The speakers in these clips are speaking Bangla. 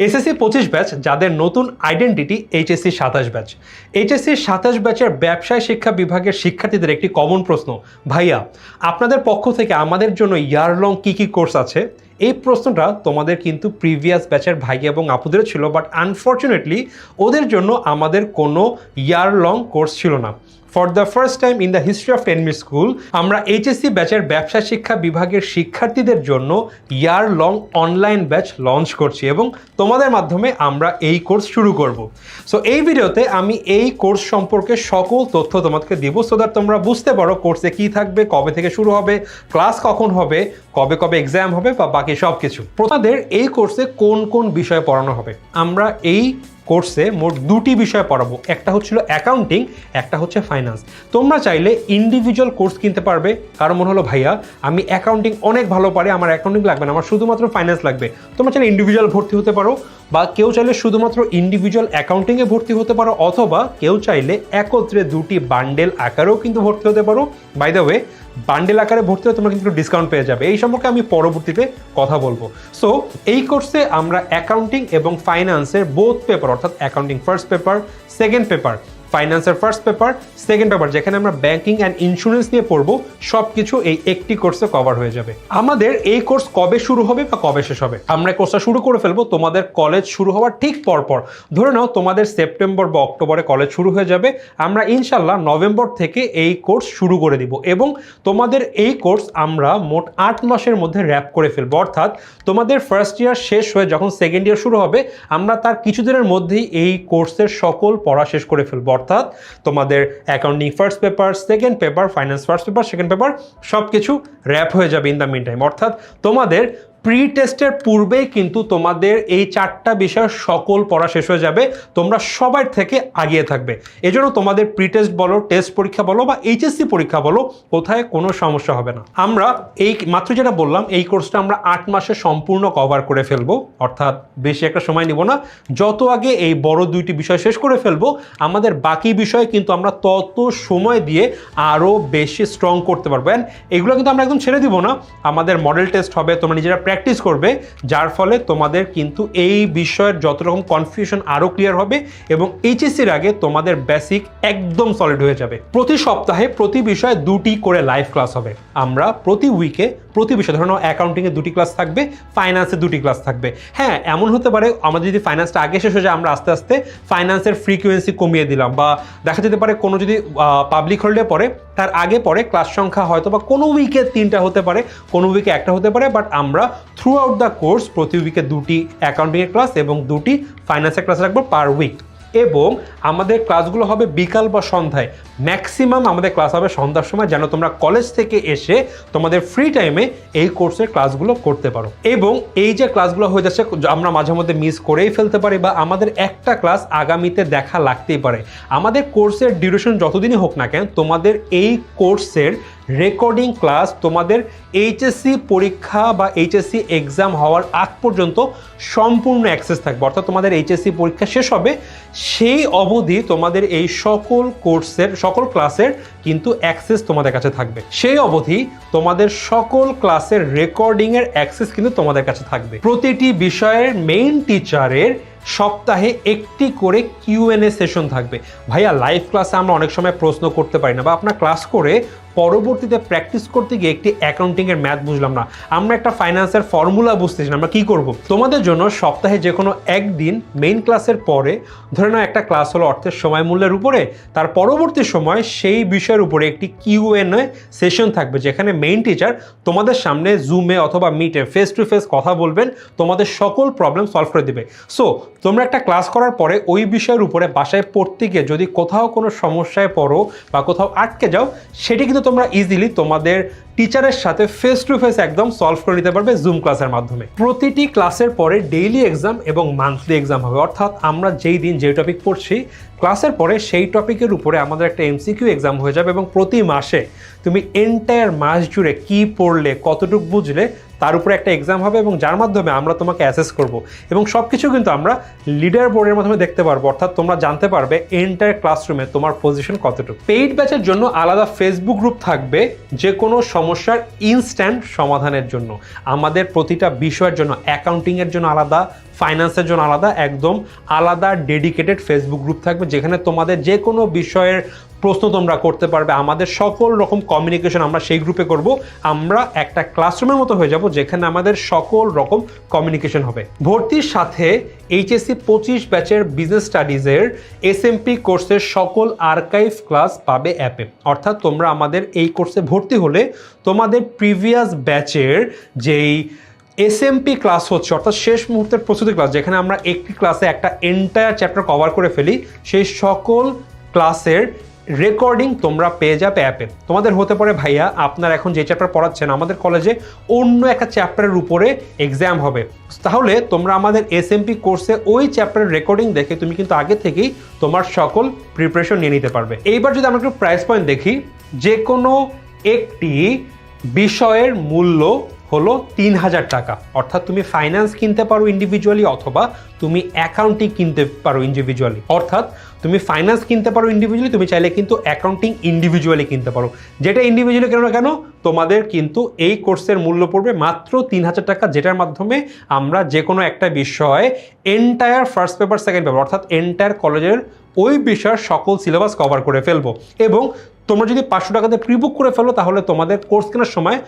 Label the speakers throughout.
Speaker 1: এসএসসি 25 ব্যাচ যাদের নতুন আইডেন্টিটি এইচএসসি 27 ব্যাচ। এইচএসসি 27 ব্যাচের ব্যবসায় শিক্ষা বিভাগের শিক্ষার্থীদের একটি কমন প্রশ্ন, ভাইয়া আপনাদের পক্ষ থেকে আমাদের জন্য ইয়ার লং কী কোর্স আছে? এই প্রশ্নটা তোমাদের কিন্তু প্রিভিয়াস ব্যাচের ভাই এবং আপুদের ছিল, বাট আনফর্চুনেটলি ওদের জন্য আমাদের কোনো ইয়ার লং কোর্স ছিল না। For the first time in the history of 10 minute school আমরা এইচএসসি ব্যাচের ব্যবসা শিক্ষা বিভাগের শিক্ষার্থীদের জন্য ইয়ার লং অনলাইন ব্যাচ লঞ্চ করছি এবং তোমাদের মাধ্যমে আমরা এই কোর্স শুরু করব। সো এই ভিডিওতে আমি এই কোর্স সম্পর্কে সকল তথ্য তোমাদেরকে দিব, সো দ্যাট তোমরা বুঝতে পারো কোর্সে কী থাকবে, কবে থেকে শুরু হবে, ক্লাস কখন হবে, কবে কবে এক্সাম হবে বা বাকি সব কিছু। তোমাদের এই কোর্সে কোন কোন বিষয় পড়ানো হবে? আমরা এই কোর্সে মোট দুটি বিষয় পড়াবো, একটা হচ্ছিল অ্যাকাউন্টিং, একটা হচ্ছে ফাইন্যান্স। তোমরা চাইলে ইন্ডিভিজুয়াল কোর্স কিনতে পারবে, কারণ মনে হলো ভাইয়া আমি অ্যাকাউন্টিং অনেক ভালো পারি, আমার অ্যাকাউন্টিং লাগবে না, আমার শুধুমাত্র ফাইন্যান্স লাগবে। তোমরা চাইলে ইন্ডিভিজুয়াল ভর্তি হতে পারো, বা কেউ চাইলে শুধুমাত্র ইন্ডিভিজুয়াল অ্যাকাউন্টিংয়ে ভর্তি হতে পারো, অথবা কেউ চাইলে একত্রে দুটি বান্ডেল আকারেও কিন্তু ভর্তি হতে পারো। বাই দ্য ওয়ে, বান্ডেল আকারে ভর্তি হলে তোমরা কিন্তু ডিসকাউন্ট পেয়ে যাবে, এই সম্পর্কে আমি পরবর্তীতে কথা বলবো। সো এই কোর্সে আমরা অ্যাকাউন্টিং এবং ফাইন্যান্সের বোথ পেপার, অর্থাৎ accounting first paper, second paper, ফাইন্যান্সের ফার্স্ট পেপার, সেকেন্ড পেপার, যেখানে আমরা ব্যাংকিং অ্যান্ড ইন্স্যুরেন্স নিয়ে পড়বো, সব কিছু এই একটি কোর্সে কভার হয়ে যাবে। আমাদের এই কোর্স কবে শুরু হবে বা কবে শেষ হবে? আমরা কোর্সটা শুরু করে ফেলবো তোমাদের কলেজ শুরু হওয়ার ঠিক পরপর। ধরে নাও তোমাদের সেপ্টেম্বর বা অক্টোবরে কলেজ শুরু হয়ে যাবে, আমরা ইনশাল্লাহ নভেম্বর থেকে এই কোর্স শুরু করে দিব এবং তোমাদের এই কোর্স আমরা মোট 8 মাসের মধ্যে র্যাপ করে ফেলবো। অর্থাৎ তোমাদের ফার্স্ট ইয়ার শেষ হয়ে যখন সেকেন্ড ইয়ার শুরু হবে, আমরা তার কিছুদিনের মধ্যেই এই কোর্সের সকল পড়া শেষ করে ফেলবো। অর্থাৎ তোমাদের accounting first paper, second paper, finance first paper, second paper সব কিছু র্যাপ হয়ে যাবে ইন দ্য মিন টাইম। অর্থাৎ তোমাদের প্রি টেস্টের পূর্বেই কিন্তু তোমাদের এই 4টা বিষয়ের সকল পড়া শেষ হয়ে যাবে, তোমরা সবার থেকে আগিয়ে থাকবে। এজন্য তোমাদের প্রি টেস্ট বলো, টেস্ট পরীক্ষা বলো বা এইচএসসি পরীক্ষা বলো, কোথায় কোনো সমস্যা হবে না। আমরা এই মাত্র যেটা বললাম, এই কোর্সটা আমরা 8 মাসে সম্পূর্ণ কভার করে ফেলবো, অর্থাৎ বেশি একটা সময় নিব না। যত আগে এই বড় দুইটি বিষয় শেষ করে ফেলবো, আমাদের বাকি বিষয়ে কিন্তু আমরা তত সময় দিয়ে আরও বেশি স্ট্রং করতে পারবো। অ্যান্ড এগুলো কিন্তু আমরা একদম ছেড়ে দিব না, আমাদের মডেল টেস্ট হবে, তোমরা নিজেরা প্র্যাকটিস করবে, যার ফলে তোমাদের কিন্তু এই বিষয়ের যত রকম কনফিউশন আরও ক্লিয়ার হবে এবং এইচএসসির আগে তোমাদের বেসিক একদম সলিড হয়ে যাবে। প্রতি সপ্তাহে প্রতি বিষয়ে 2টি করে লাইভ ক্লাস হবে। আমরা প্রতি উইকে প্রতি বিষয়, ধরো অ্যাকাউন্টিংয়ে 2টি ক্লাস থাকবে, ফাইন্যান্সে 2টি ক্লাস থাকবে। হ্যাঁ, এমন হতে পারে আমাদের যদি ফাইন্যান্সটা আগে শেষ হয়ে যায়, আমরা আস্তে আস্তে ফাইন্যান্সের ফ্রিকোয়েন্সি কমিয়ে দিলাম, বা দেখা যেতে পারে কোনো যদি পাবলিক হলিডে পড়ে তার আগে পরে ক্লাস সংখ্যা হয়তো বা কোনো উইকে 3টা হতে পারে, কোনো উইকে 1টা হতে পারে, বাট আমরা থ্রু আউট দ্য কোর্স প্রতি উইকে 2টি অ্যাকাউন্টিংয়ের ক্লাস এবং 2টি ফাইন্যান্সের ক্লাস রাখবো পার উইক। এবং আমাদের ক্লাসগুলো হবে বিকাল বা সন্ধ্যায়, ম্যাক্সিমাম আমাদের ক্লাস হবে সন্ধ্যার সময়, যেন তোমরা কলেজ থেকে এসে তোমাদের ফ্রি টাইমে এই কোর্সের ক্লাসগুলো করতে পারো। এবং এই যে ক্লাসগুলো হয়ে যাচ্ছে, আমরা মাঝে মধ্যে মিস করেই ফেলতে পারি বা আমাদের একটা ক্লাস আগামীতে দেখা লাগতেই পারে। আমাদের কোর্সের ডিউরেশন যতদিনই হোক না কেন, তোমাদের এই কোর্সের রেকর্ডিং ক্লাস তোমাদের এইচএসসি পরীক্ষা বা এইচএসসি এক্সাম হওয়ার আগ পর্যন্ত সম্পূর্ণ অ্যাক্সেস থাকবে। অর্থাৎ তোমাদের এইচএসসি পরীক্ষা শেষ হবে সেই অবধি তোমাদের এই সকল কোর্সের সকল ক্লাসের কিন্তু অ্যাক্সেস তোমাদের কাছে থাকবে। সেই অবধি তোমাদের সকল ক্লাসের রেকর্ডিংয়ের অ্যাক্সেস কিন্তু তোমাদের কাছে থাকবে। প্রতিটি বিষয়ের মেইন টিচারের সপ্তাহে একটি করে কিউএনএ সেশন থাকবে। ভাইয়া লাইভ ক্লাসে আমরা অনেক সময় প্রশ্ন করতে পারি না, বা আপনার ক্লাস করে পরবর্তীতে প্র্যাকটিস করতে গিয়ে একটি অ্যাকাউন্টিংয়ের ম্যাথ বুঝলাম না, আমরা একটা ফাইন্যান্সের ফর্মুলা বুঝতেছি না, আমরা কী করব? তোমাদের জন্য সপ্তাহে যে কোনো একদিন মেইন ক্লাসের পরে, ধরে নাও একটা ক্লাস হলো অর্থের সময় মূল্যের উপরে, তার পরবর্তী সময় সেই বিষয়ের উপরে একটি কিউএনএ সেশন থাকবে, যেখানে মেইন টিচার তোমাদের সামনে জুমে অথবা মিটে ফেস টু ফেস কথা বলবেন, তোমাদের সকল প্রবলেম সলভ করে দেবে। সো তোমরা একটা ক্লাস করার পরে ওই বিষয়ের উপরে বাসায় পড়তে গিয়ে যদি কোথাও কোনো সমস্যায় পড়ো বা কোথাও আটকে যাও, সেটি কিন্তু তোমরা ইজিলি তোমাদের টিচারের সাথে ফেস টু ফেস একদম সলভ করে নিতে পারবে জুম ক্লাসের মাধ্যমে। প্রতিটি ক্লাসের পরে ডেইলি এক্সাম এবং মান্থলি এক্সাম হবে। অর্থাৎ আমরা যেই দিন যেই টপিক পড়ছি, ক্লাসের পরে সেই টপিকের উপরে আমাদের একটা এমসিকিউ এক্সাম হয়ে যাবে এবং প্রতি মাসে তুমি এন্টায়ার মাস জুড়ে কি পড়লে, কতটুকু বুঝলে, তার উপরে একটা এক্সাম হবে এবং যার মাধ্যমে আমরা তোমাকে অ্যাসেস করব এবং সব কিছু কিন্তু আমরা লিডার বোর্ডের মাধ্যমে দেখতে পারবো। অর্থাৎ তোমরা জানতে পারবে এন্টায়ার ক্লাসরুমে তোমার পজিশন কতটুকু। পেইড ব্যাচের জন্য আলাদা ফেসবুক গ্রুপ থাকবে যে কোনো সমস্যার ইনস্ট্যান্ট সমাধানের জন্য। আমাদের প্রতিটা বিষয়ের জন্য, অ্যাকাউন্টিংয়ের জন্য আলাদা ফাইন্যান্সের জন্য আলাদা, একদম আলাদা ডেডিকেটেড ফেসবুক গ্রুপ থাকবে, যেখানে তোমাদের যে কোনো বিষয়ের প্রশ্ন তোমরা করতে পারবে। আমাদের সকল রকম কমিউনিকেশন আমরা সেই গ্রুপে করব। আমরা একটা ক্লাসরুমের মতো হয়ে যাব, যেখানে আমাদের সকল রকম কমিউনিকেশন হবে। ভর্তির সাথে এইচএসসি 25 ব্যাচের বিজনেস স্টাডিজের এসএমপি কোর্সের সকল আর্কাইভ ক্লাস পাবে অ্যাপে। অর্থাৎ তোমরা আমাদের এই কোর্সে ভর্তি হলে তোমাদের প্রিভিয়াস ব্যাচের যেই এসএমপি ক্লাস হচ্ছে, অর্থাৎ শেষ মুহূর্তের প্রস্তুতি ক্লাস, যেখানে আমরা একটি ক্লাসে একটা এন্টায়ার চ্যাপ্টার কভার করে ফেলি, সেই সকল ক্লাসের রেকর্ডিং তোমরা পেয়ে যাবে অ্যাপে। তোমাদের হতে পারে ভাইয়া আপনার এখন যে চ্যাপ্টার পড়াচ্ছেন আমাদের কলেজে অন্য একটা চ্যাপ্টারের উপরে এক্সাম হবে, তাহলে তোমরা আমাদের এসএমপি কোর্সে ওই চ্যাপ্টারের রেকর্ডিং দেখে তুমি কিন্তু আগে থেকেই তোমার সকল প্রিপারেশন নিয়ে নিতে পারবে। এইবার যদি আমরা একটু প্রাইস পয়েন্ট দেখি, যে কোনো একটি বিষয়ের মূল্য হলো 3000 টাকা। অর্থাৎ তুমি ফাইন্যান্স কিনতে পারো ইন্ডিভিজুয়ালি, অথবা তুমি অ্যাকাউন্টিং কিনতে পারো ইন্ডিভিজুয়ালি। অর্থাৎ তুমি ফাইন্যান্স কিনতে পারো ইন্ডিভিজুয়ালি, তুমি চাইলে কিন্তু অ্যাকাউন্টিং ইন্ডিভিজুয়ালি কিনতে পারো। যেটা ইন্ডিভিজুয়ালি কেন না কেন, তোমাদের কিন্তু এই কোর্সের মূল্য পড়বে মাত্র 3000 টাকা, যেটার মাধ্যমে আমরা যে কোনো একটা বিষয়ে entire first paper second paper অর্থাৎ এন্টায়ার কলেজের ওই বিষয়ের সকল সিলেবাস কভার করে ফেলবো। এবং তোমরা যদি 500 টাকাতে প্রিবুক করে ফেলো, তাহলে তোমাদের কোর্স কেনার সময়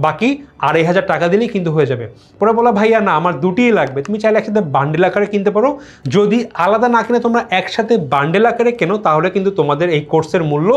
Speaker 1: বাকি 2500 টাকা দিলেই কিন্তু হয়ে যাবে। পরে বলা ভাইয়া না আমার দুটিই লাগবে, তুমি চাইলে একসাথে বান্ডেল আকারে কিনতে পারো। যদি আলাদা না কিনে তোমরা একসাথে বান্ডেল আকারে কেনো, তাহলে কিন্তু তোমাদের এই কোর্সের মূল্য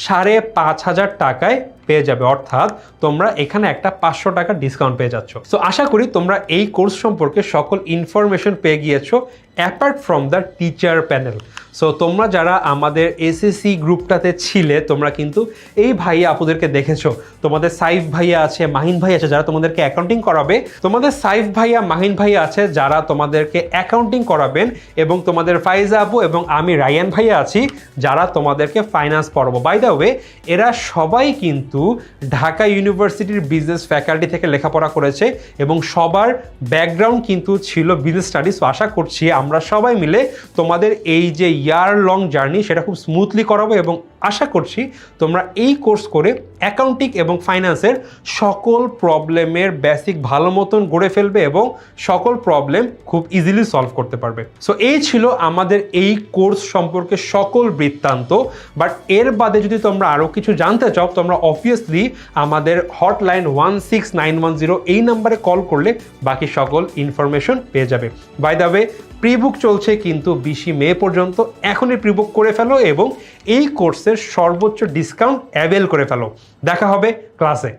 Speaker 1: 5500 টাকায় পেয়ে যাবে। অর্থাৎ তোমরা এখানে একটা 500 টাকা ডিসকাউন্ট পেয়ে যাচ্ছ। সো আশা করি তোমরা এই কোর্স সম্পর্কে সকল ইনফরমেশন পেয়ে গিয়েছো, apart from the teacher panel. So তোমরা যারা আমাদের এসএসসি গ্রুপটাতে ছিলে, তোমরা কিন্তু এই ভাইয়া আপুদেরকে দেখেছো। তোমাদের সাইফ ভাইয়া আছে, মাহিন ভাই আছে যারা তোমাদেরকে অ্যাকাউন্টিং করাবে, তোমাদের সাইফ ভাইয়া মাহিন ভাইয়া আছে যারা তোমাদেরকে অ্যাকাউন্টিং করাবেন, এবং তোমাদের ফাইজা আপু এবং আমি রায়ান ভাইয়া আছি যারা তোমাদেরকে ফাইন্যান্স পড়াবো। বাই দ্য ওয়ে, এরা সবাই কিন্তু ঢাকা ইউনিভার্সিটির বিজনেস ফ্যাকাল্টি থেকে লেখাপড়া করেছে, এবং সবার ব্যাকগ্রাউন্ড কিন্তু ছিল বিজনেস স্টাডিজ। আশা করছি আমরা সবাই মিলে তোমাদের এই যে ইয়ার লং জার্নি সেটা খুব স্মুথলি করাবো, এবং আশা করছি তোমরা এই কোর্স করে অ্যাকাউন্টিং এবং ফাইন্যান্সের সকল প্রবলেমের বেসিক ভালো মতন গড়ে ফেলবে এবং সকল প্রবলেম খুব ইজিলি সলভ করতে পারবে। সো এই ছিল আমাদের এই কোর্স সম্পর্কে সকল বৃত্তান্ত। বাট এর বাদে যদি তোমরা আরও কিছু জানতে চাও, তোমরা অবভিয়াসলি আমাদের হটলাইন 16910 এই নাম্বারে কল করলে বাকি সকল ইনফরমেশন পেয়ে যাবে। বাই দ্য ওয়ে, প্রিবুক চলছে কিন্তু 20 মে পর্যন্ত। এখনই প্রিবুক করে ফেলো এবং এই কোর্সের সর্বোচ্চ ডিসকাউন্ট অ্যাভেল করে ফেলো। দেখা হবে ক্লাসে।